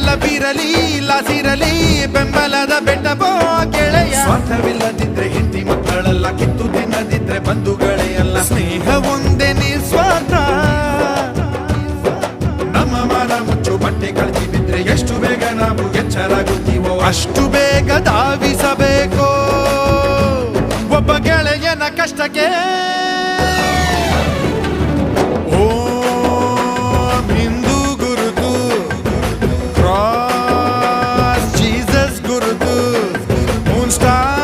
ಲವಿರಲಿ ಲಾಸಿರಲಿ ಬೆಂಬಲದ ಬೆಟ್ಟಬೋ ಗೆಳೆಯ. ಸ್ವಾರ್ಥವಿಲ್ಲದಿದ್ರೆ ಹೆಂಡತಿ ಮಕ್ಕಳೆಲ್ಲ ಕಿತ್ತು ತಿನ್ನದಿದ್ರೆ ಬಂಧುಗಳೇ ಅಲ್ಲ. ಸ್ನೇಹ ಒಂದೇ ನಿಸ್ವಾರ್ಥ. ನಮ್ಮ ಮನ ಮುಚ್ಚು ಬಟ್ಟೆ ಕಳ್ತಿ ಬಿದ್ರೆ ಎಷ್ಟು ಬೇಗ ನಾವು ಎಚ್ಚರಾಗುತ್ತೀವೋ ಅಷ್ಟು ಬೇಗ ಧಾವಿಸಬೇಕು ಒಬ್ಬ ಗೆಳೆಯನ ಕಷ್ಟಕ್ಕೆ. ಹಿಂದೂ ಗುರುತು ಕ್ರಾಸ್ ಜೀಸಸ್ ಗುರುತು ಮೂನ್ ಸ್ಟಾರ್